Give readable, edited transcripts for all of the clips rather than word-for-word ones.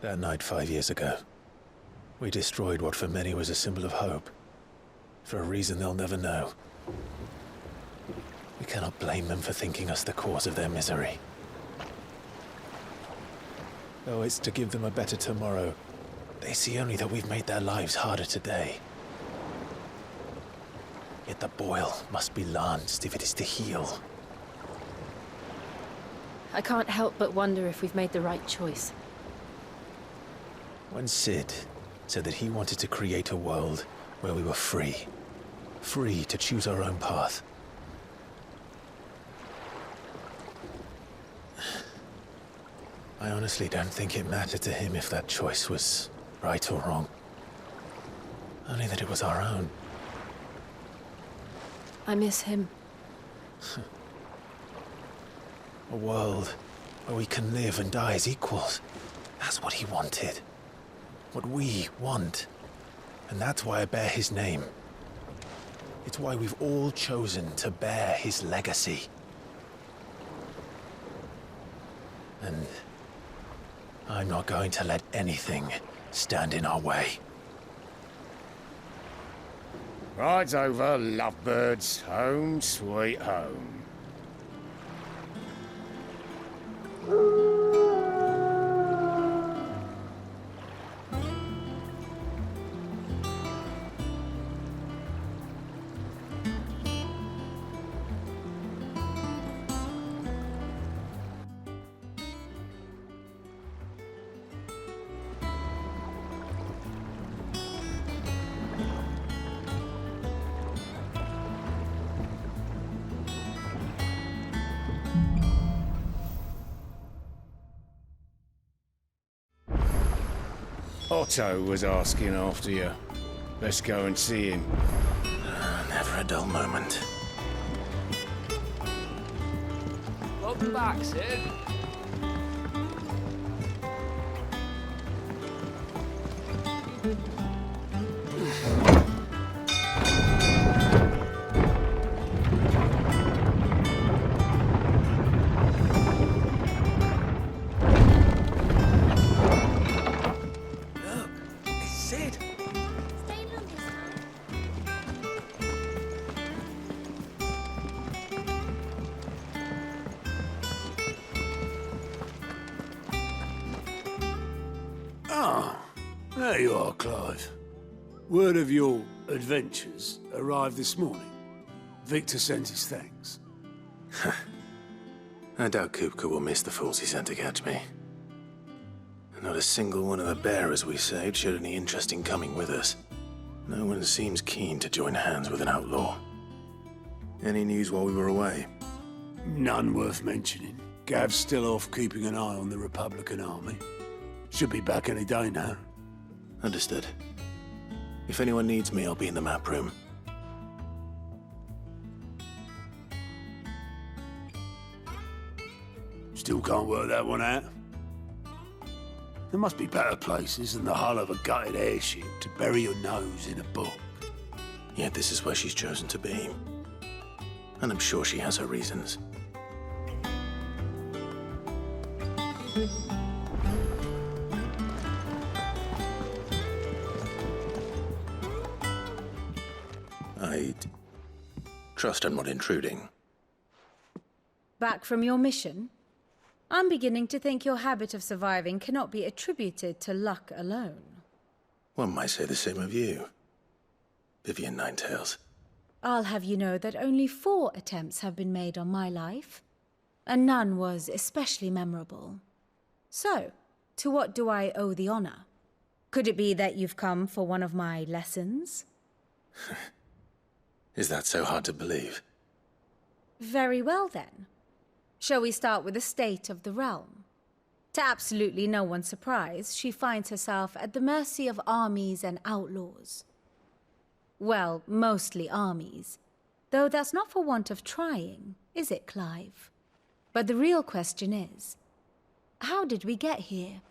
That night 5 years ago, we destroyed what for many was a symbol of hope. For a reason they'll never know. We cannot blame them for thinking us the cause of their misery. Though it's to give them a better tomorrow, they see only that we've made their lives harder today. Yet the boil must be lanced if it is to heal. I can't help but wonder if we've made the right choice. When Sid said that he wanted to create a world where we were free. Free to choose our own path. I honestly don't think it mattered to him if that choice was right or wrong. Only that it was our own. I miss him. A world where we can live and die as equals. That's what he wanted. What we want. And that's why I bear his name. It's why we've all chosen to bear his legacy. And I'm not going to let anything stand in our way. Rides over, lovebirds. Home, sweet home. Otto was asking after you. Let's go and see him. Never a dull moment. Welcome back, Sid. There you are, Clive. Word of your adventures arrived this morning. Victor sent his thanks. I doubt Kupka will miss the fools he sent to catch me. Not a single one of the bearers we saved showed any interest in coming with us. No one seems keen to join hands with an outlaw. Any news while we were away? None worth mentioning. Gav's still off keeping an eye on the Republican army. Should be back any day now. Understood. If anyone needs me, I'll be in the map room. Still can't work that one out. There must be better places than the hull of a gutted airship to bury your nose in a book. Yet this is where she's chosen to be. And I'm sure she has her reasons. I'd trust I'm not intruding. Back from your mission? I'm beginning to think your habit of surviving cannot be attributed to luck alone. One might say the same of you, Vivian Ninetails. I'll have you know that only 4 attempts have been made on my life, and none was especially memorable. So, to what do I owe the honor? Could it be that you've come for one of my lessons? Is that so hard to believe? Very well, then. Shall we start with the state of the realm? To absolutely no one's surprise, she finds herself at the mercy of armies and outlaws. Well, mostly armies. Though that's not for want of trying, is it, Clive? But the real question is, how did we get here?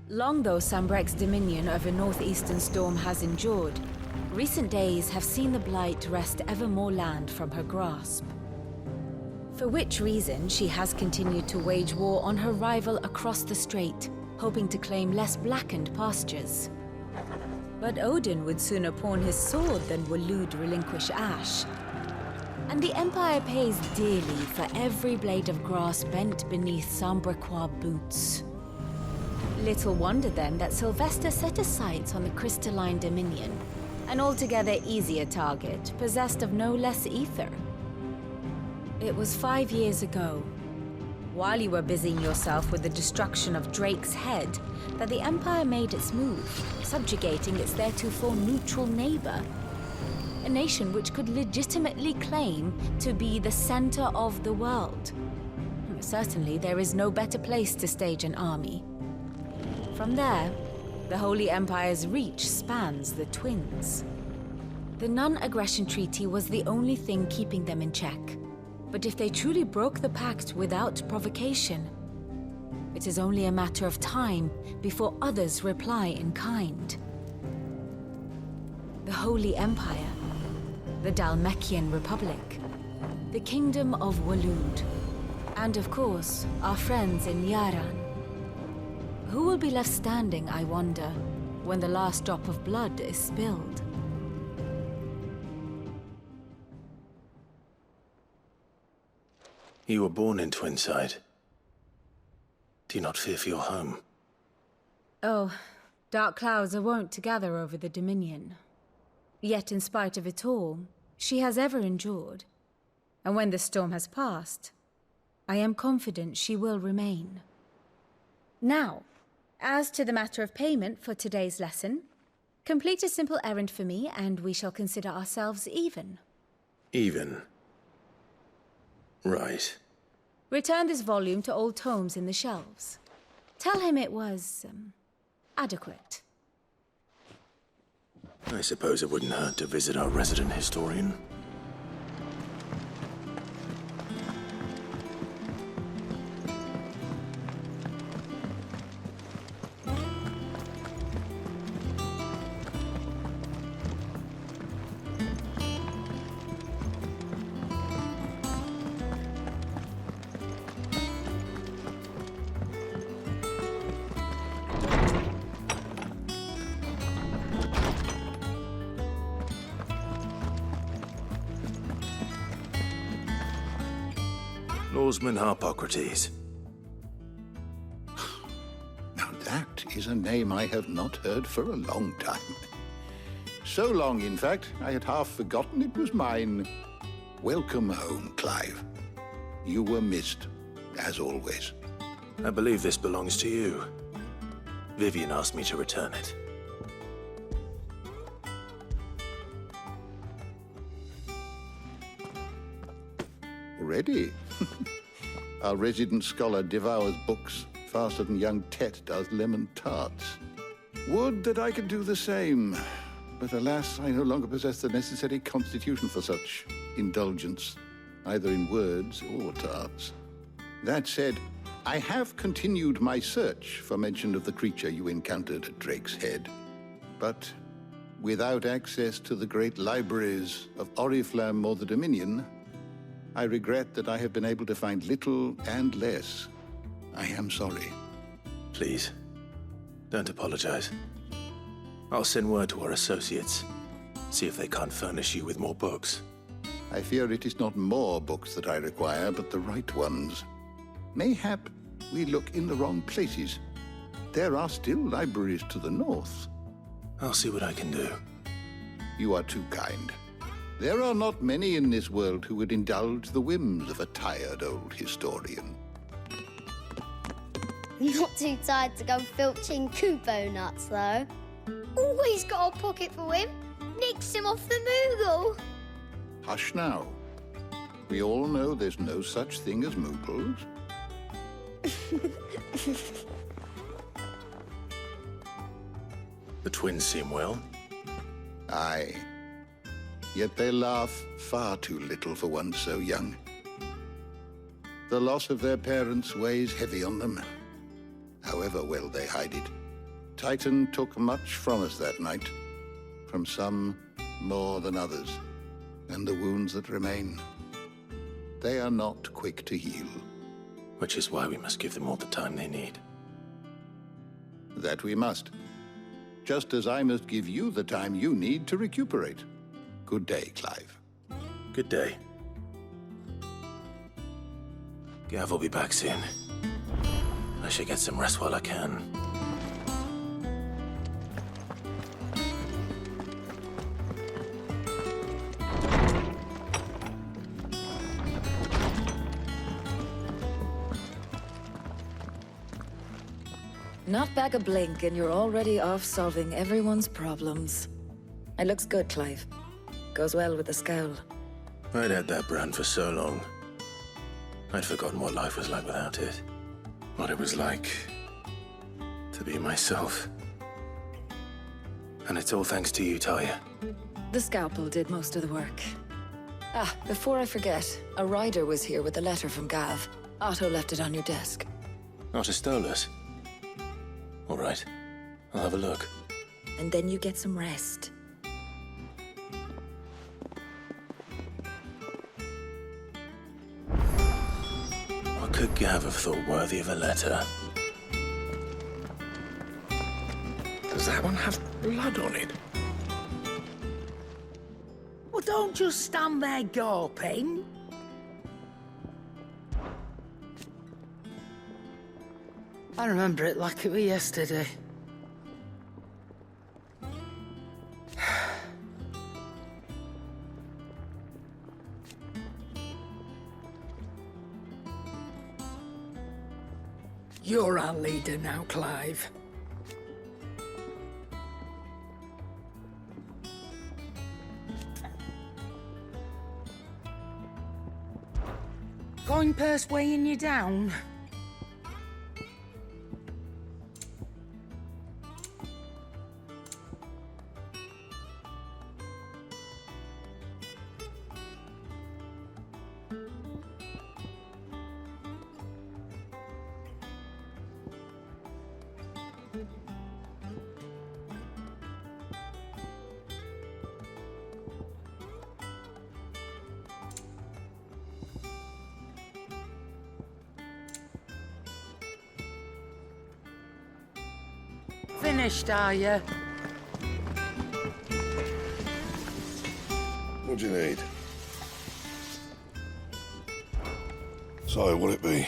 Long though Sambrek's dominion over northeastern Storm has endured, Recent days have seen the Blight wrest ever more land from her grasp. For which reason, she has continued to wage war on her rival across the strait, hoping to claim less blackened pastures. But Odin would sooner pawn his sword than Waloed relinquish Ash. And the Empire pays dearly for every blade of grass bent beneath Sambrequois boots. Little wonder then that Sylvester set his sights on the crystalline Dominion, an altogether easier target, possessed of no less aether. It was 5 years ago, while you were busying yourself with the destruction of Drake's head, that the Empire made its move, subjugating its theretofore neutral neighbor. A nation which could legitimately claim to be the center of the world. Certainly, there is no better place to stage an army. From there, the Holy Empire's reach spans the Twins. The non-aggression treaty was the only thing keeping them in check. But if they truly broke the pact without provocation, it is only a matter of time before others reply in kind. The Holy Empire, the Dhalmekian Republic, the Kingdom of Waloed, and of course, our friends in Yaran. Who will be left standing, I wonder, when the last drop of blood is spilled? You were born in Twinside. Do you not fear for your home? Oh, dark clouds are wont to gather over the Dominion. Yet in spite of it all, she has ever endured. And when the storm has passed, I am confident she will remain. Now, as to the matter of payment for today's lesson, complete a simple errand for me and we shall consider ourselves even. Even? Right. Return this volume to old tomes in the shelves. Tell him it was, adequate. I suppose it wouldn't hurt to visit our resident historian. Lawsman Harpocrates. Now that is a name I have not heard for a long time. So long, in fact, I had half forgotten it was mine. Welcome home, Clive. You were missed, as always. I believe this belongs to you. Vivian asked me to return it. Ready? Our resident scholar devours books faster than young Tet does lemon tarts. Would that I could do the same. But alas, I no longer possess the necessary constitution for such indulgence, either in words or tarts. That said, I have continued my search for mention of the creature you encountered at Drake's Head. But without access to the great libraries of Oriflamme or the Dominion, I regret that I have been able to find little and less. I am sorry. Please, don't apologize. I'll send word to our associates. See if they can't furnish you with more books. I fear it is not more books that I require, but the right ones. Mayhap we look in the wrong places. There are still libraries to the north. I'll see what I can do. You are too kind. There are not many in this world who would indulge the whims of a tired old historian. Not too tired to go filching Kupo nuts, though. Always got a pocket for him. Nicks him off the Moogle. Hush now. We all know there's no such thing as Moogles. The twins seem well. Aye. Yet they laugh far too little for one so young. The loss of their parents weighs heavy on them, however well they hide it. Titan took much from us that night. From some, more than others. And the wounds that remain, they are not quick to heal. Which is why we must give them all the time they need. That we must. Just as I must give you the time you need to recuperate. Good day, Clive. Good day. Gav will be back soon. I should get some rest while I can. Not back a blink and you're already off solving everyone's problems. It looks good, Clive. Goes well with the scowl. I'd had that brand for so long. I'd forgotten what life was like without it. What it was like to be myself. And it's all thanks to you, Talia. The scalpel did most of the work. Ah, before I forget, a rider was here with a letter from Gav. Otto left it on your desk. Not a stolus. All right, I'll have a look. And then you get some rest. What could Gav have thought worthy of a letter? Does that one have blood on it? Well, don't just stand there gawping. I remember it like it was yesterday. You're our leader now, Clive. Coin purse weighing you down? Finished, are you? What do you need? So, what'll it be?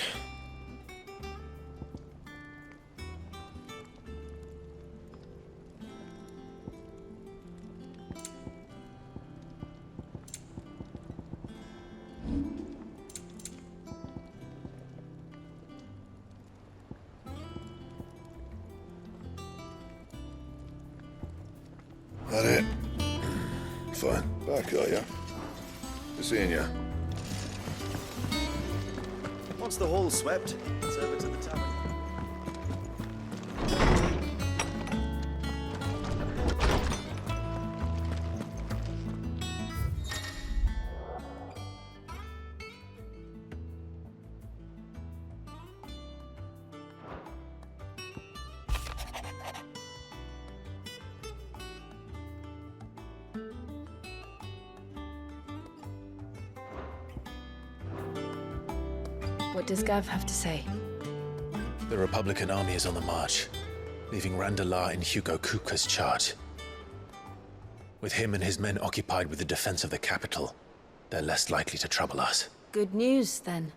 That it? Fine. Back, are ya? Good seeing ya. Once the hall's swept, it's over to the tavern. What does Gav have to say? The Republican army is on the march, leaving Randalar in Hugo Kuka's charge. With him and his men occupied with the defense of the capital, they're less likely to trouble us. Good news, then.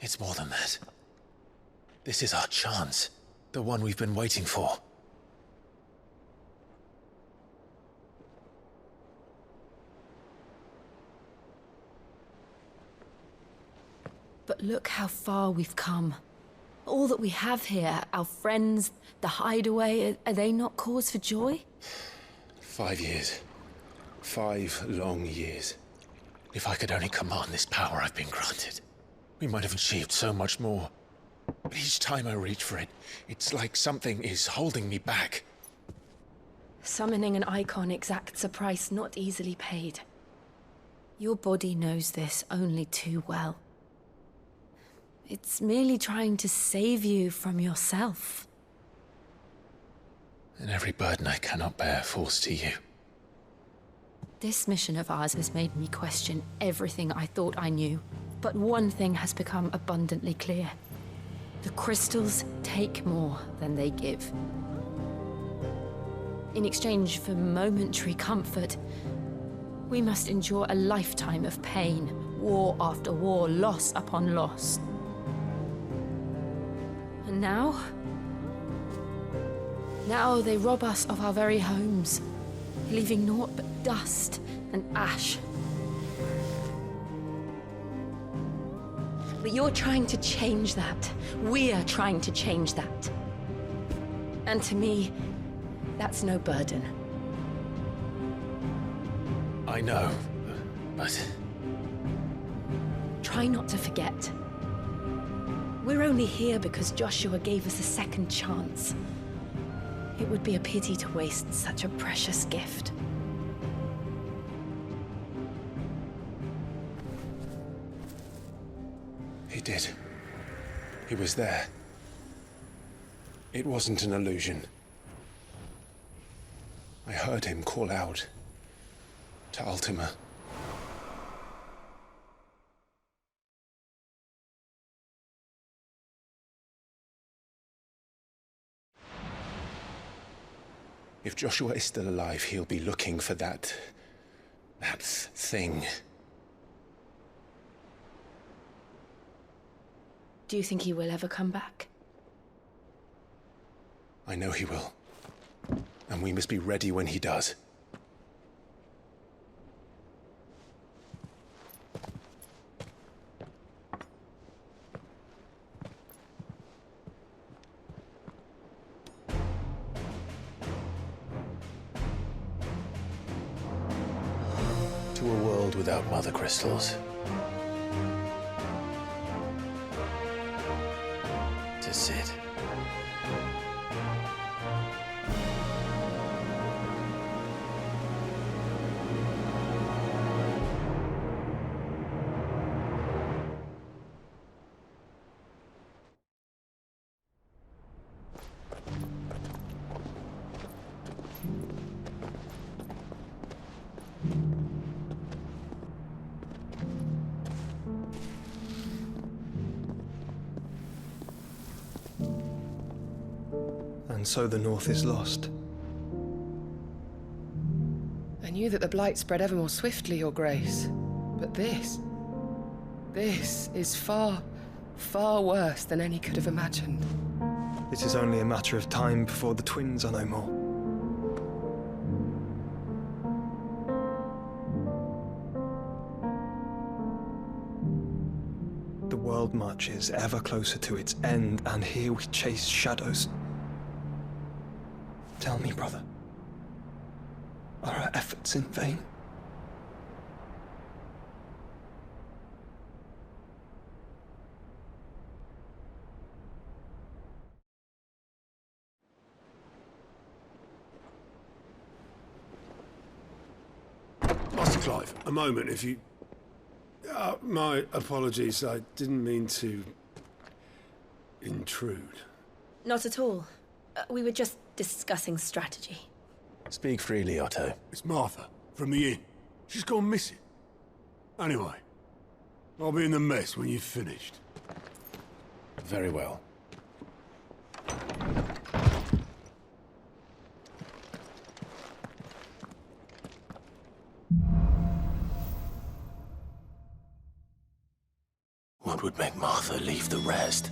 It's more than that. This is our chance. The one we've been waiting for. But look how far we've come. All that we have here, our friends, the hideaway, are they not cause for joy? 5 years. 5 long years. If I could only command this power I've been granted, we might have achieved so much more. But each time I reach for it, it's like something is holding me back. Summoning an Eikon exacts a price not easily paid. Your body knows this only too well. It's merely trying to save you from yourself. and every burden I cannot bear falls to you. This mission of ours has made me question everything I thought I knew. But one thing has become abundantly clear. The crystals take more than they give. In exchange for momentary comfort, we must endure a lifetime of pain, war after war, loss upon loss. And now they rob us of our very homes, leaving naught but dust and ash. But you're trying to change that. We're trying to change that. And to me, that's no burden. I know, but... Try not to forget. We're only here because Joshua gave us a second chance. It would be a pity to waste such a precious gift. He did. He was there. It wasn't an illusion. I heard him call out to Ultima. If Joshua is still alive, he'll be looking for that thing. Do you think he will ever come back? I know he will. And we must be ready when he does. To a world without Mothercrystals. To Sid. And so the North is lost. I knew that the Blight spread ever more swiftly, Your Grace. But this is far, far worse than any could have imagined. It is only a matter of time before the twins are no more. The world marches ever closer to its end, and here we chase shadows. Tell me, brother, are our efforts in vain? Master Clive, a moment, if you... my apologies, I didn't mean to... intrude. Not at all. We were just discussing strategy. Speak freely, Otto. It's Martha, from the inn. She's gone missing. Anyway, I'll be in the mess when you've finished. Very well. What would make Martha leave the rest?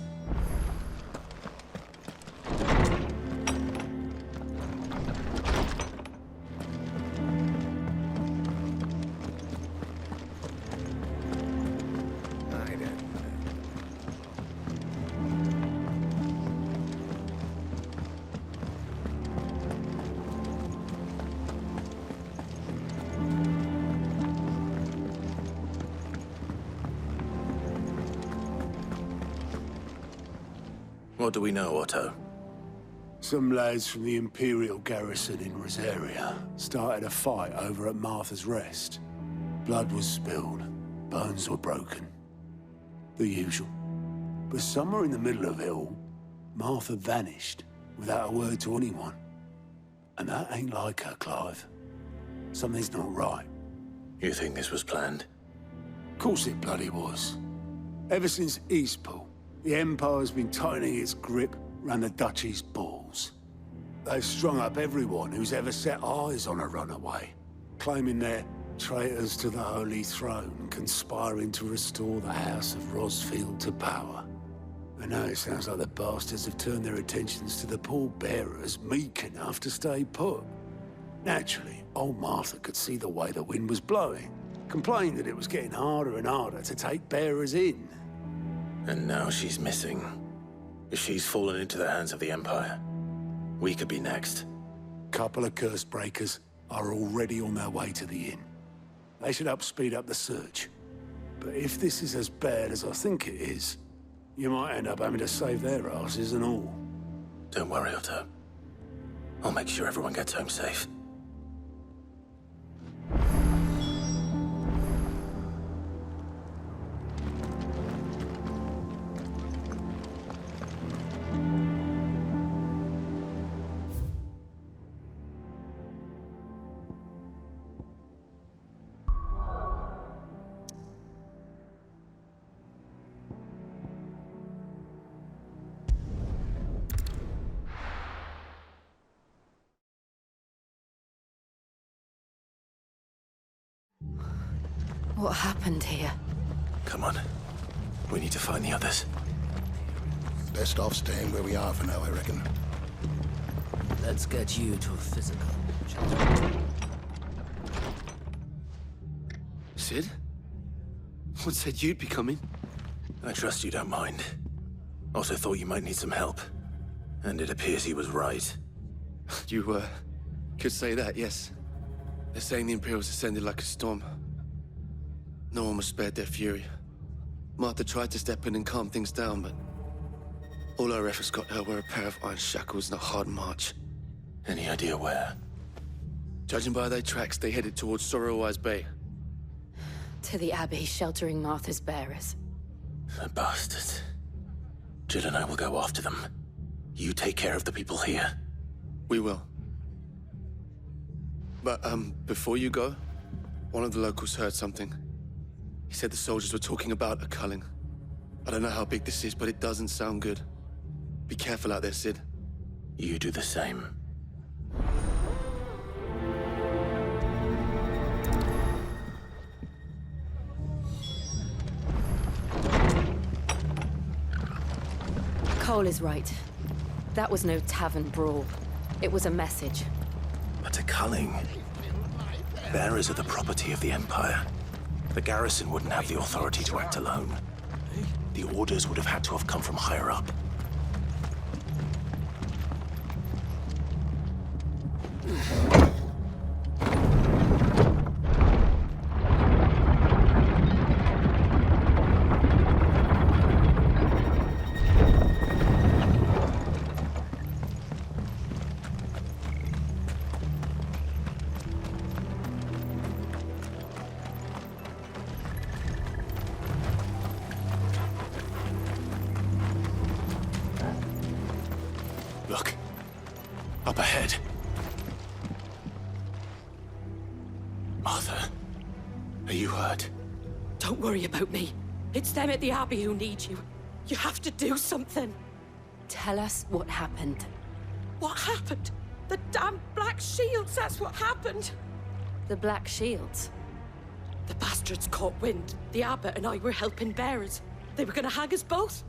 What do we know, Otto? Some lads from the Imperial garrison in Rosaria started a fight over at Martha's Rest. Blood was spilled, bones were broken. The usual. But somewhere in the middle of it all, Martha vanished without a word to anyone. And that ain't like her, Clive. Something's not right. You think this was planned? Of course it bloody was. Ever since Eastpool, the Empire's been tightening its grip round the Duchy's balls. They've strung up everyone who's ever set eyes on a runaway, claiming they're traitors to the Holy Throne, conspiring to restore the House of Rosfield to power. And now it sounds like the bastards have turned their attentions to the pallbearers meek enough to stay put. Naturally, old Martha could see the way the wind was blowing, complained that it was getting harder and harder to take bearers in. And now she's missing. If she's fallen into the hands of the Empire, we could be next. Couple of curse breakers are already on their way to the inn. They should help speed up the search. But if this is as bad as I think it is, you might end up having to save their asses and all. Don't worry, Otto. I'll make sure everyone gets home safe. What happened here? Come on. We need to find the others. Best off staying where we are for now, I reckon. Let's get you to a physical. Sid? What said you'd be coming? I trust you don't mind. Also thought you might need some help. And it appears he was right. You, could say that, yes. They're saying the Imperials ascended like a storm. No one was spared their fury. Martha tried to step in and calm things down, but all our efforts got her were a pair of iron shackles and a hard march. Any idea where? Judging by their tracks, they headed towards Sorrowwise Bay. To the Abbey sheltering Martha's bearers. The bastards. Jill and I will go after them. You take care of the people here. We will. But, before you go, one of the locals heard something. He said the soldiers were talking about a culling. I don't know how big this is, but it doesn't sound good. Be careful out there, Sid. You do the same. Cole is right. That was no tavern brawl. It was a message. But a culling? Bearers are the property of the Empire. The garrison wouldn't have the authority to act alone. The orders would have had to have come from higher up. Look. Up ahead. Martha, are you hurt? Don't worry about me. It's them at the Abbey who need you. You have to do something. Tell us what happened. What happened? The damn Black Shields, that's what happened. The Black Shields? The bastards caught wind. The abbot and I were helping bearers. They were gonna hang us both.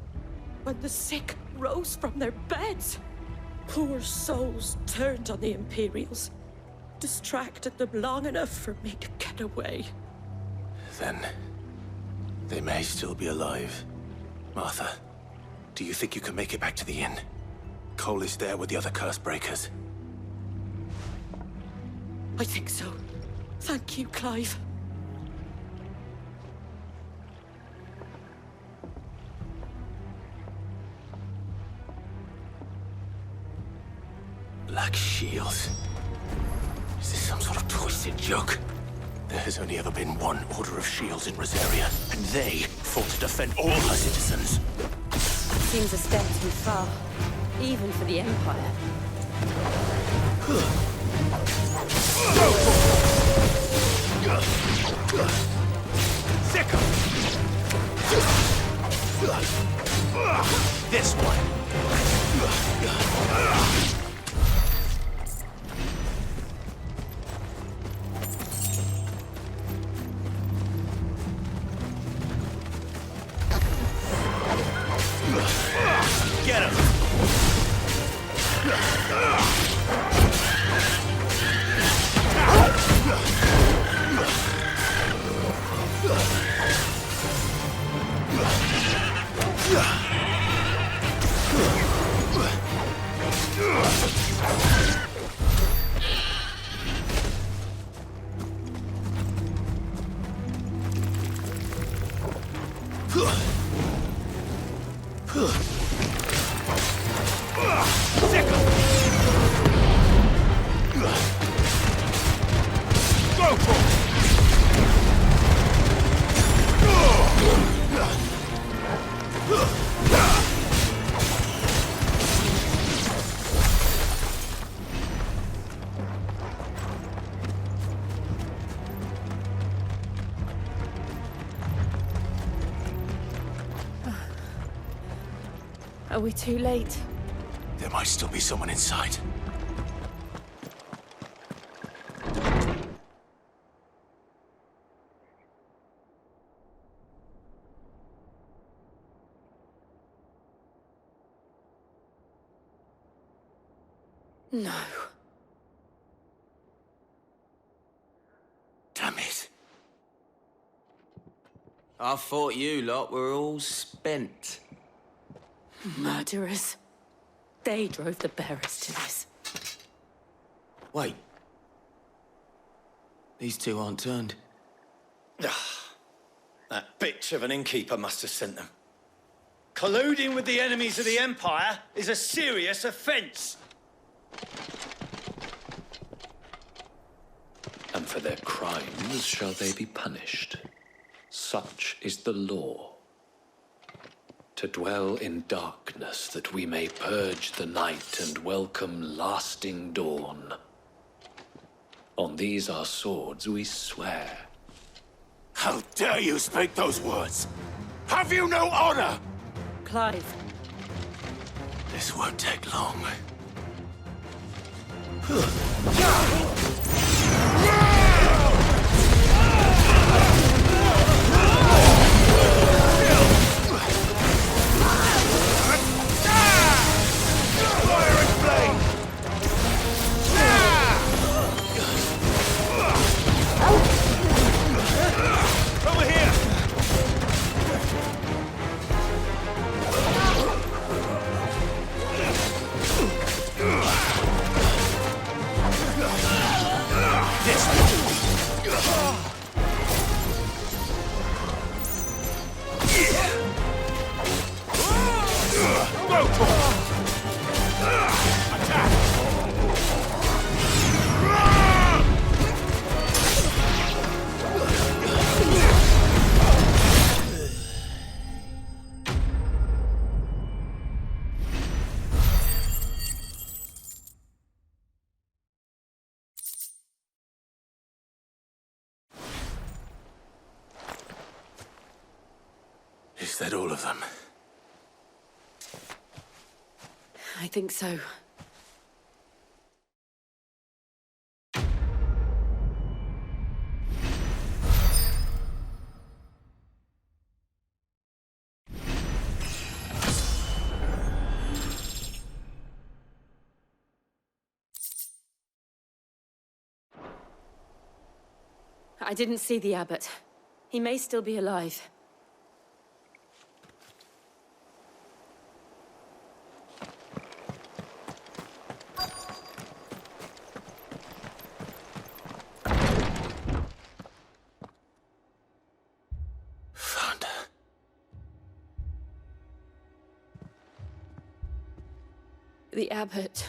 When the sick rose from their beds, poor souls turned on the Imperials. Distracted them long enough for me to get away. Then, they may still be alive. Martha, do you think you can make it back to the inn? Cole is there with the other curse breakers. I think so. Thank you, Clive. Black Shields? Is this some sort of twisted joke? There has only ever been one Order of Shields in Rosaria, and they fought to defend all her citizens. Seems a step too far, even for the Empire. This one. Get him. Are we too late? There might still be someone inside. No. Damn it. I thought you lot were all spent. Murderers. They drove the bearers to this. Wait. These two aren't turned. That bitch of an innkeeper must have sent them. Colluding with the enemies of the Empire is a serious offence. And for their crimes shall they be punished. Such is the law. To dwell in darkness that we may purge the night and welcome lasting dawn. On these our swords we swear. How dare you speak those words? Have you no honor? Clive. This won't take long. Is that all of them? I think so. I didn't see the abbot. He may still be alive. The abbot.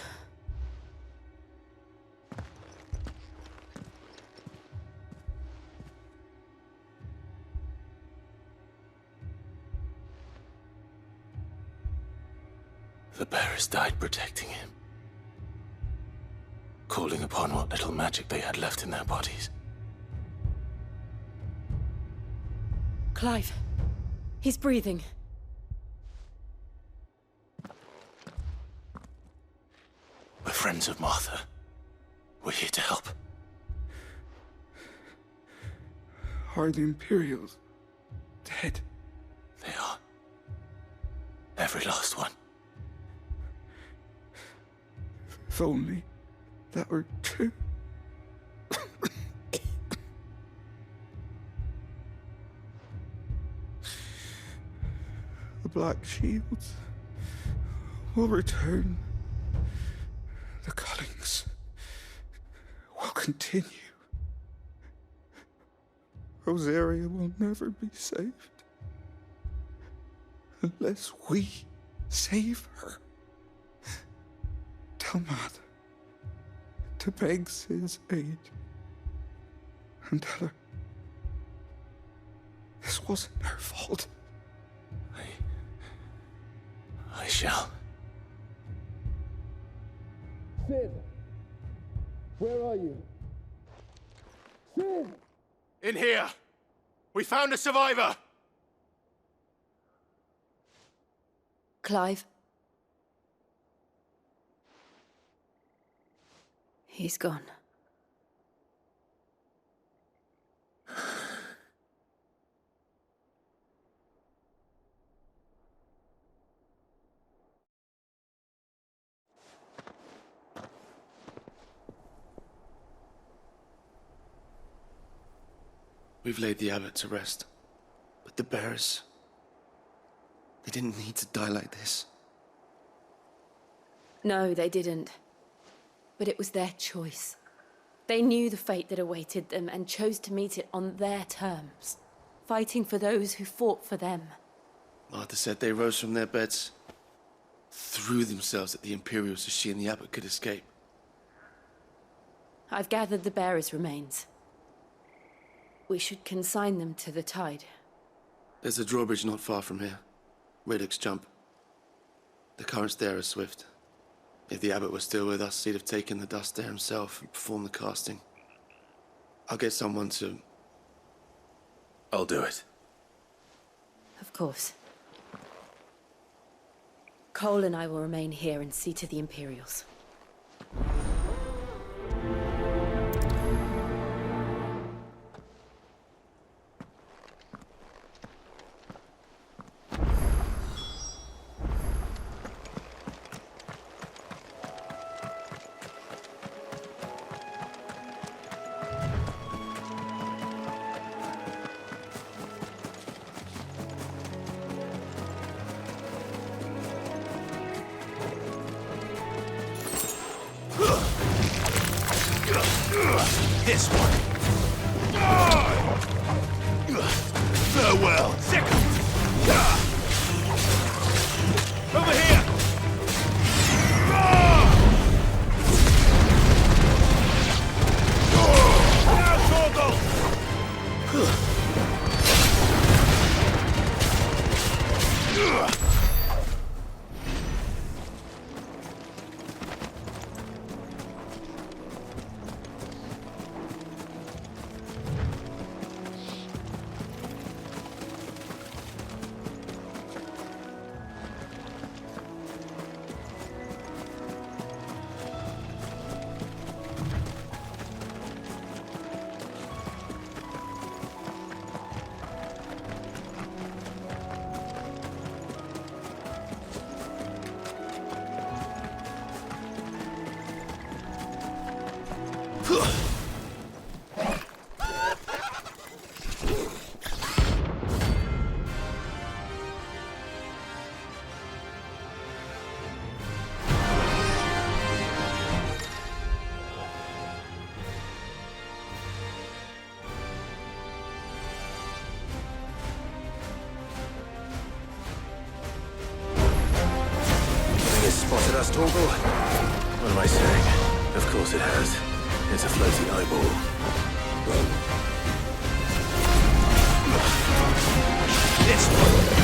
The bearers died protecting him. calling upon what little magic they had left in their bodies. Clive. He's breathing. We're friends of Martha. We're here to help. Are the Imperials dead? They are. Every last one. If only that were true. The Black Shields will return. The cuttings will continue. Rosaria will never be saved unless we save her. Tell Matt to beg Sid's aid and tell her this wasn't her fault. I shall. Sid! Where are you? Sid! In here! We found a survivor! Clive. He's gone. We've laid the abbot to rest. But the bearers... they didn't need to die like this. No, they didn't. But it was their choice. They knew the fate that awaited them and chose to meet it on their terms, fighting for those who fought for them. Martha said they rose from their beds, threw themselves at the Imperials so she and the abbot could escape. I've gathered the bearers' remains. We should consign them to the tide. There's a drawbridge not far from here. Radix jump. The currents there are swift. If the abbot was still with us, he'd have taken the dust there himself and performed the casting. I'll get someone to... I'll do it. Of course. Cole and I will remain here and see to the Imperials. This one. Farewell. Second. Over here. Now, Torgal. Spotted us, Torgal? What am I saying? Of course it has. It's a floating eyeball. This one!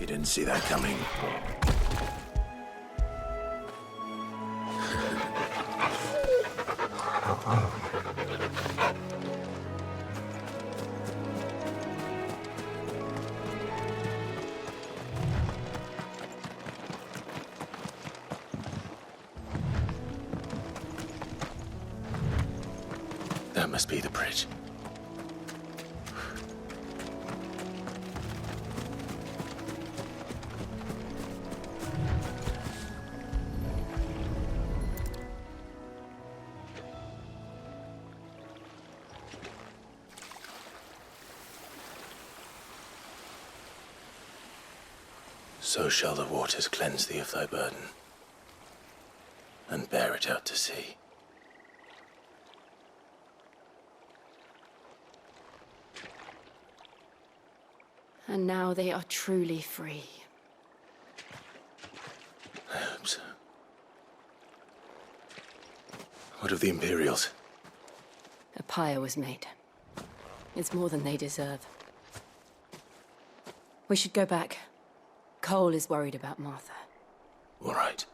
You didn't see that coming. That must be the bridge. So shall the waters cleanse thee of thy burden, and bear it out to sea. And now they are truly free. I hope so. What of the Imperials? A pyre was made. It's more than they deserve. We should go back. Cole is worried about Martha. All right.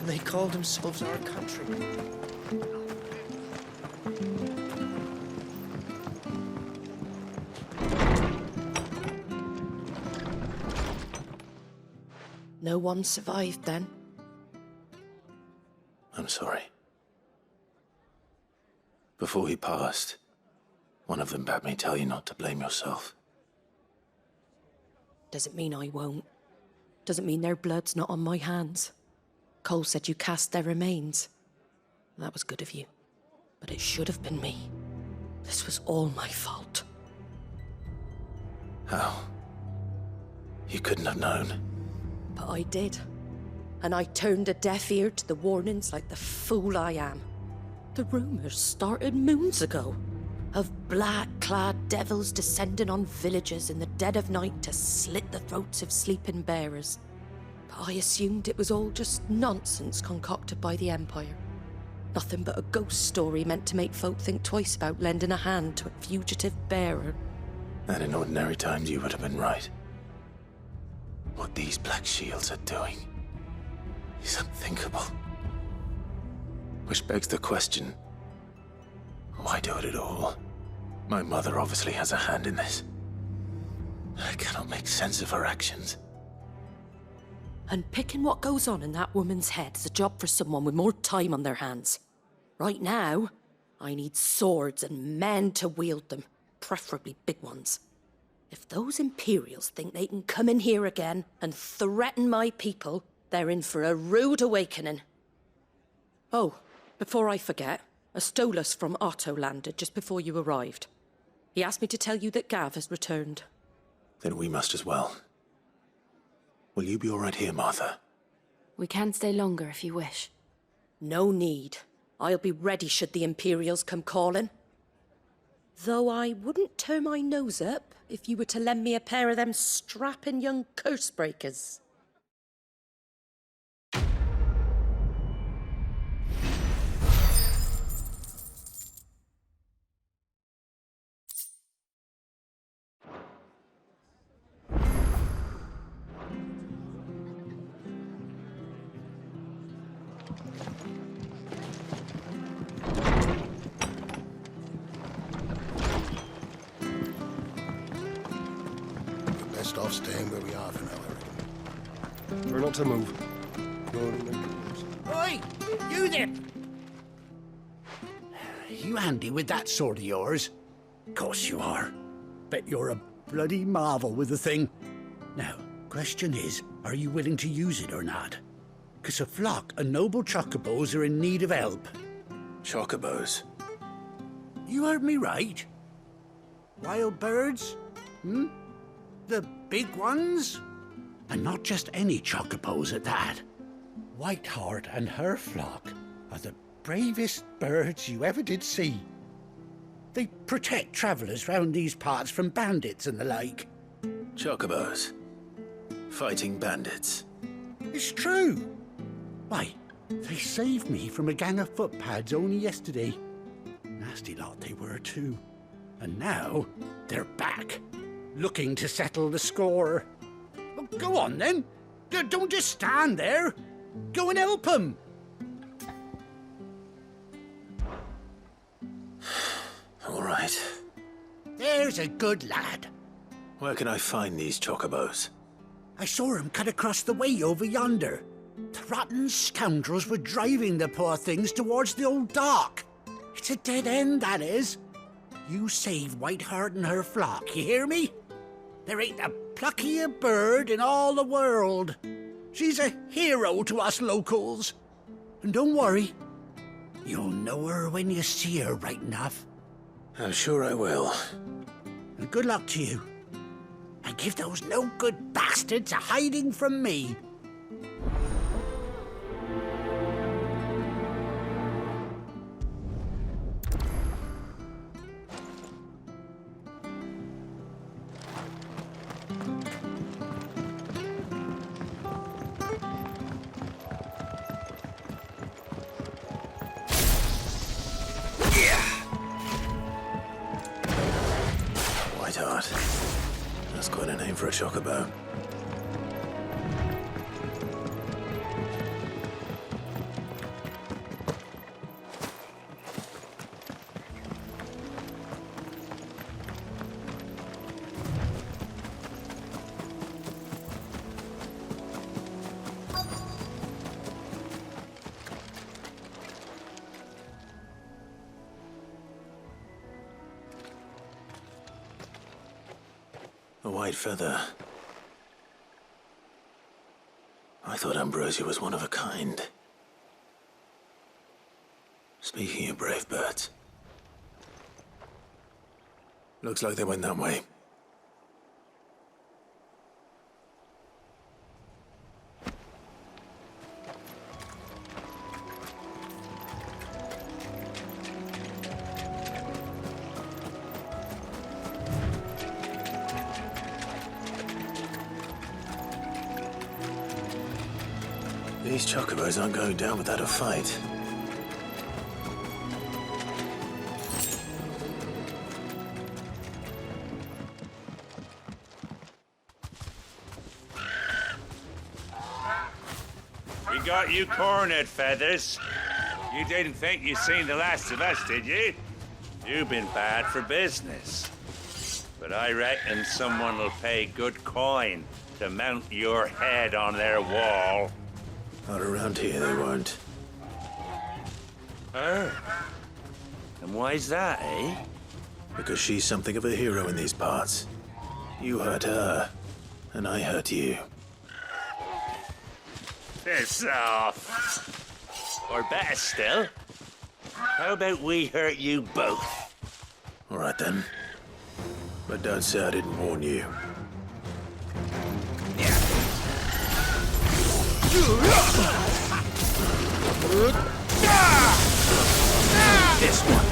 They call themselves our country. No one survived then? I'm sorry. Before he passed, one of them bade me tell you not to blame yourself. Doesn't mean I won't. Doesn't mean their blood's not on my hands. Cole said you cast their remains. That was good of you. But it should have been me. This was all my fault. How? You couldn't have known. But I did. And I turned a deaf ear to the warnings like the fool I am. The rumors started moons ago. Of black-clad devils descending on villages in the dead of night to slit the throats of sleeping bearers. But I assumed it was all just nonsense concocted by the Empire. Nothing but a ghost story meant to make folk think twice about lending a hand to a fugitive bearer. And in ordinary times you would have been right. What these Black Shields are doing is unthinkable. Which begs the question, why do it at all? My mother obviously has a hand in this. I cannot make sense of her actions. And picking what goes on in that woman's head is a job for someone with more time on their hands. Right now, I need swords and men to wield them, preferably big ones. If those Imperials think they can come in here again and threaten my people, they're in for a rude awakening. Oh, before I forget, a Stolas from Otto landed just before you arrived. He asked me to tell you that Gav has returned. Then we must as well. Will you be all right here, Martha? We can stay longer if you wish. No need. I'll be ready should the Imperials come calling. Though I wouldn't turn my nose up if you were to lend me a pair of them strapping young curse breakers. Best off staying where we are for now, I reckon. We're not to move. Oi! You there! You handy with that sword of yours? Course you are. Bet you're a bloody marvel with the thing. Now, question is, are you willing to use it or not? 'Cause a flock of noble chocobos are in need of help. Chocobos? You heard me right. Wild birds? The big ones? And not just any chocobos at that. Whiteheart and her flock are the bravest birds you ever did see. They protect travellers round these parts from bandits and the like. Chocobos? Fighting bandits? It's true. Why, they saved me from a gang of footpads only yesterday. Nasty lot they were too. And now they're back, looking to settle the score. Well, go on then. Don't just stand there. Go and help them. All right. There's a good lad. Where can I find these chocobos? I saw him cut across the way over yonder. The rotten scoundrels were driving the poor things towards the old dock. It's a dead end, that is. You save Whiteheart and her flock, you hear me? There ain't a pluckier bird in all the world. She's a hero to us locals. And don't worry, you'll know her when you see her right enough. I'm sure I will. And good luck to you. And give those no-good bastards a hiding from me. Whiteheart. That's quite a name for a chocobo. A white feather. I thought Ambrosia was one of a kind. Speaking of brave birds. Looks like they went that way. These chocobos aren't going down without a fight. We got you cornered, Feathers. You didn't think you'd seen the last of us, did you? You've been bad for business. But I reckon someone will pay good coin to mount your head on their wall. Not around here, they won't. Her? And why's that, eh? Because she's something of a hero in these parts. You hurt her, and I hurt you. Piss off. Or better still, how about we hurt you both? All right then. But don't say I didn't warn you. This one.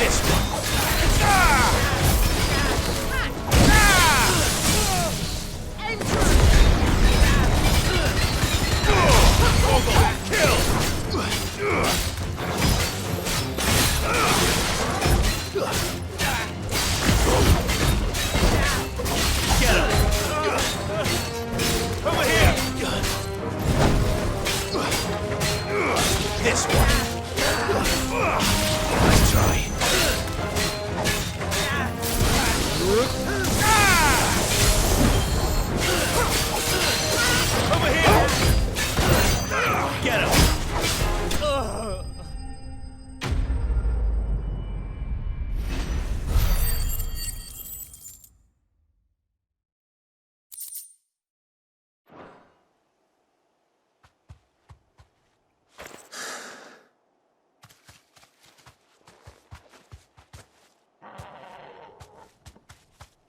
This one. Kill! Get him! Over here! This one. Let's try. Over here! Get him!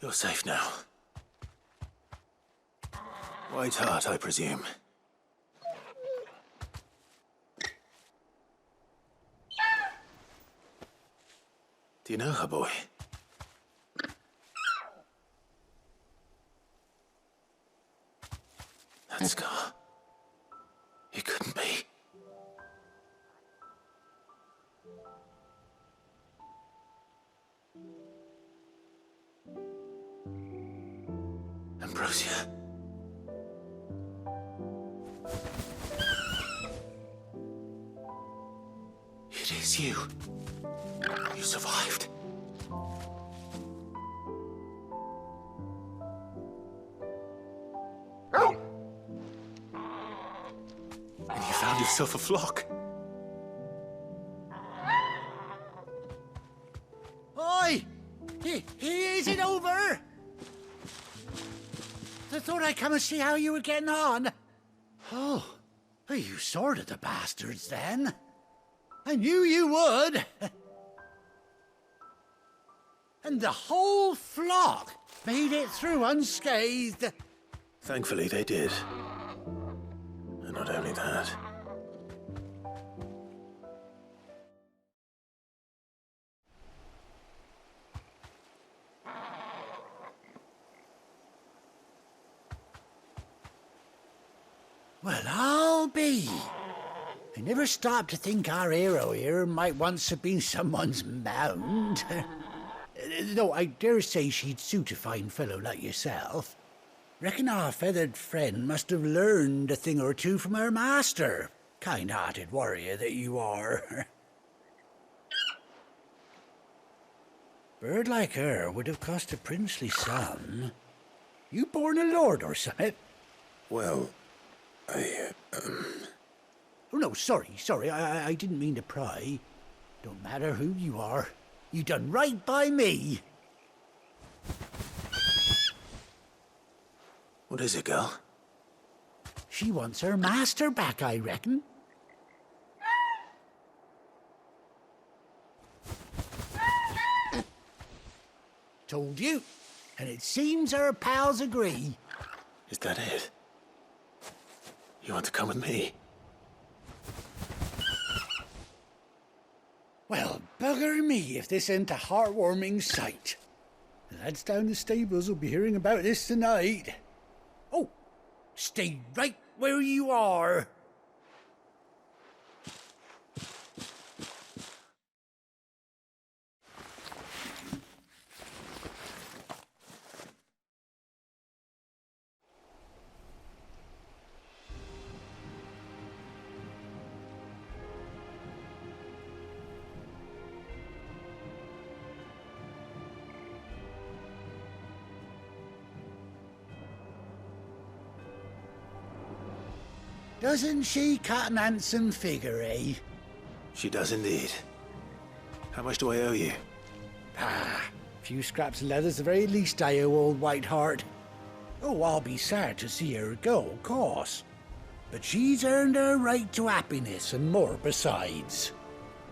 You're safe now. White Heart, I presume. Do you know her, boy? That scar. It couldn't be. Ambrosia. It is you. You survived. And you found yourself a flock. Oi! Is it over? I thought I'd come and see how you were getting on. Oh, you sorted the bastards then. I knew you would. And the whole flock made it through unscathed. Thankfully, they did. And not only that. Well, I'll be. I never stopped to think our hero here might once have been someone's mount. Though I dare say she'd suit a fine fellow like yourself. Reckon our feathered friend must have learned a thing or two from her master. Kind-hearted warrior that you are. Bird like her would have cost a princely sum. You born a lord or something? Well, Oh, no, sorry. I didn't mean to pry. Don't matter who you are. You done right by me. What is it, girl? She wants her master back, I reckon. Told you. And it seems her pals agree. Is that it? You want to come with me? Well, bugger me if this ain't a heartwarming sight. The lads down the stables will be hearing about this tonight. Oh, stay right where you are. Doesn't she cut an handsome figure, eh? She does indeed. How much do I owe you? A few scraps of leather's the very least I owe old Whiteheart. Oh, I'll be sad to see her go, of course. But she's earned her right to happiness and more besides.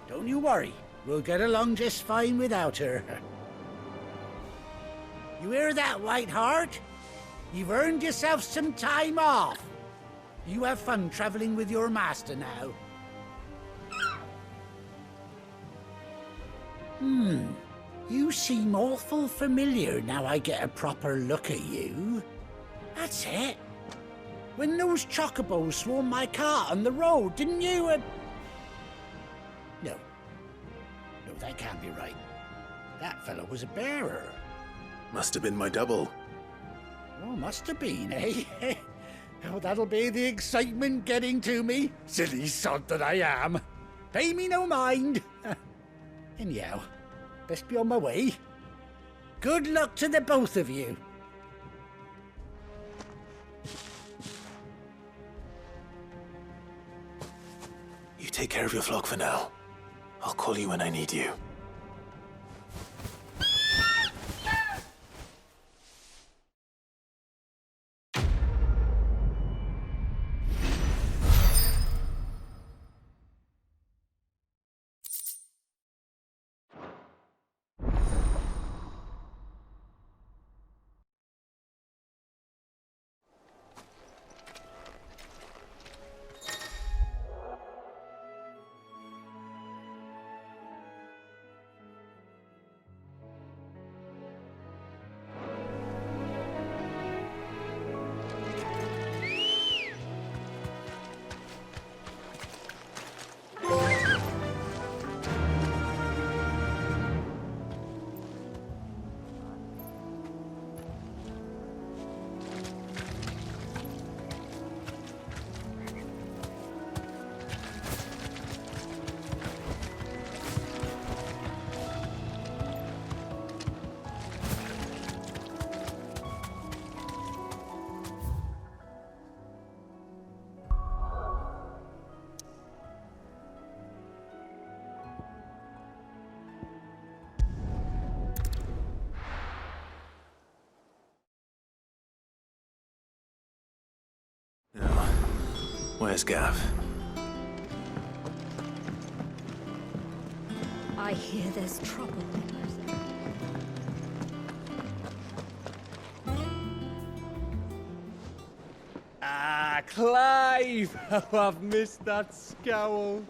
Don't you worry, we'll get along just fine without her. You hear that, Whiteheart? You've earned yourself some time off. You have fun traveling with your master now. You seem awful familiar now I get a proper look at you. That's it. When those chocobos swarmed my car on the road, didn't you? No. No, that can't be right. That fellow was a bearer. Must have been my double. Oh, must have been, eh? Oh, that'll be the excitement getting to me. Silly sod that I am. Pay me no mind. Anyhow, best be on my way. Good luck to the both of you. You take care of your flock for now. I'll call you when I need you. Where's Gav? I hear there's trouble. Ah, Clive! Oh, I've missed that scowl.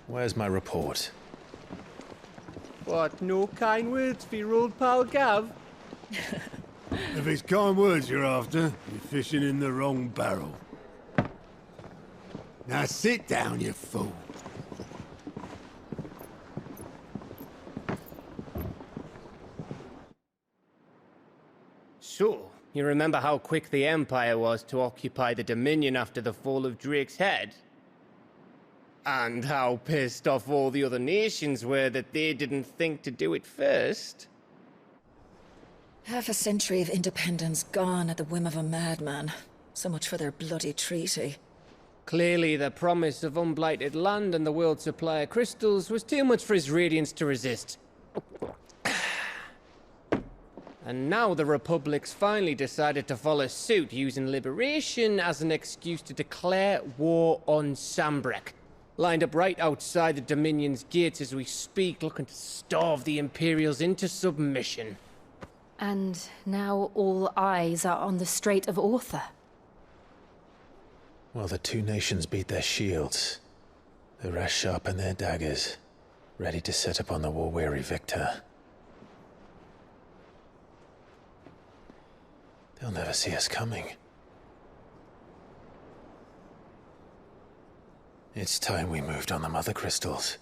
Where's my report? What, no kind words for your old pal Gav? If it's kind words you're after, you're fishing in the wrong barrel. Now sit down, you fool. So, you remember how quick the Empire was to occupy the Dominion after the fall of Drake's head? And how pissed off all the other nations were that they didn't think to do it first? Half a century of independence gone at the whim of a madman. So much for their bloody treaty. Clearly, the promise of unblighted land and the world's supply of crystals was too much for his radiance to resist. And now the Republic's finally decided to follow suit, using liberation as an excuse to declare war on Sambrek. Lined up right outside the Dominion's gates as we speak, looking to starve the Imperials into submission. And now all eyes are on the Strait of Author. Well, the two nations beat their shields. The rest sharpen their daggers, ready to set upon the war-weary victor. They'll never see us coming. It's time we moved on the Mothercrystals.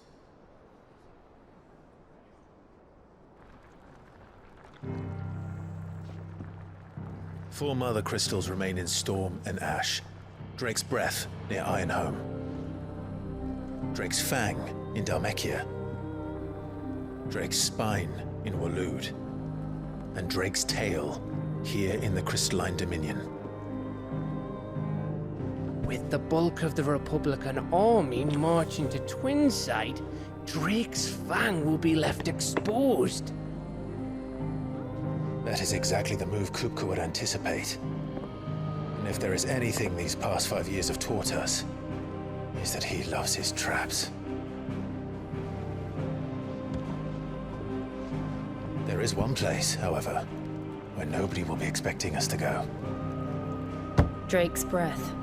Four Mothercrystals remain in Storm and Ash. Drake's Breath near Ironhome. Drake's Fang in Dhalmekia. Drake's Spine in Waloed. And Drake's Tail here in the Crystalline Dominion. With the bulk of the Republican army marching to Twinside, Drake's Fang will be left exposed. That is exactly the move Kupka would anticipate. And if there is anything these past 5 years have taught us, is that he loves his traps. There is one place, however, where nobody will be expecting us to go. Drake's Breath.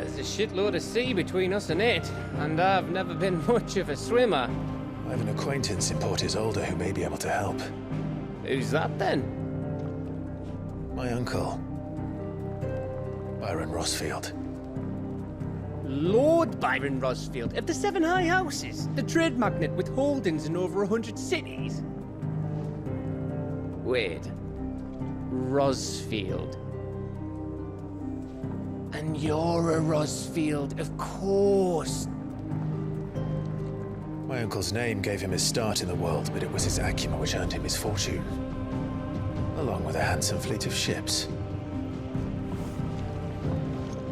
There's a shitload of sea between us and it, and I've never been much of a swimmer. I have an acquaintance in Port Isolde who may be able to help. Who's that then? My uncle, Byron Rosfield. Lord Byron Rosfield of the Seven High Houses, the trade magnate with holdings in over 100 cities. Wait, Rosfield. And you're a Rosfield, of course. My uncle's name gave him his start in the world, but it was his acumen which earned him his fortune, along with a handsome fleet of ships.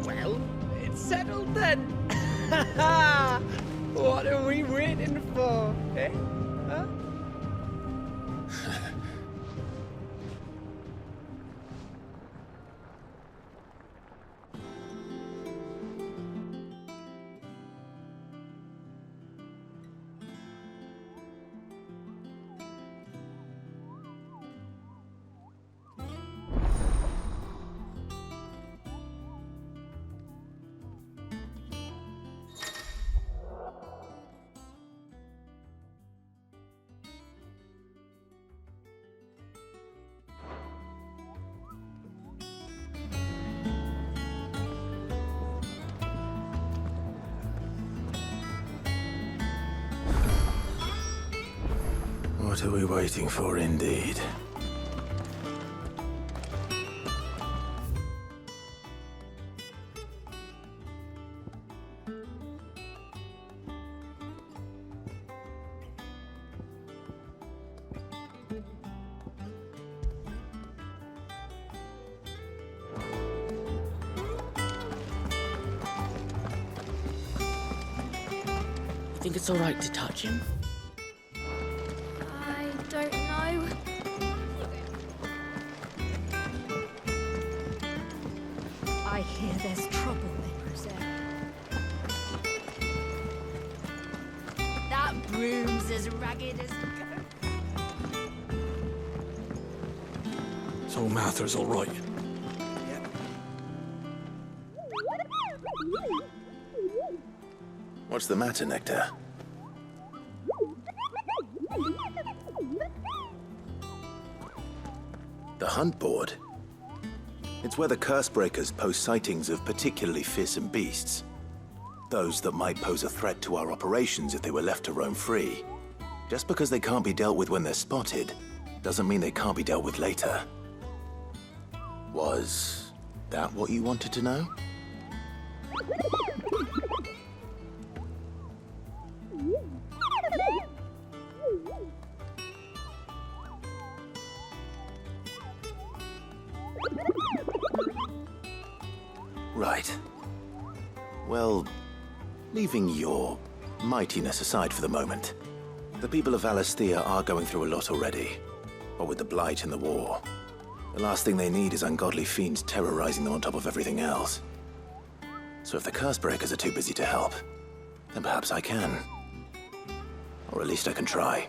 Well, it's settled then. What are we waiting for, eh? Huh? What are we waiting for, indeed? Think it's all right to touch him? I don't know. I hear there's trouble in Rosaria. That broom's as ragged as So Mather's all right. What's the matter, Nectar? The hunt board? It's where the Cursebreakers post sightings of particularly fearsome beasts. Those that might pose a threat to our operations if they were left to roam free. Just because they can't be dealt with when they're spotted, doesn't mean they can't be dealt with later. Was that what you wanted to know? Right. Well, leaving your mightiness aside for the moment, the people of Valisthea are going through a lot already. What with the Blight and the war, the last thing they need is ungodly fiends terrorizing them on top of everything else. So if the Cursebreakers are too busy to help, then perhaps I can. Or at least I can try.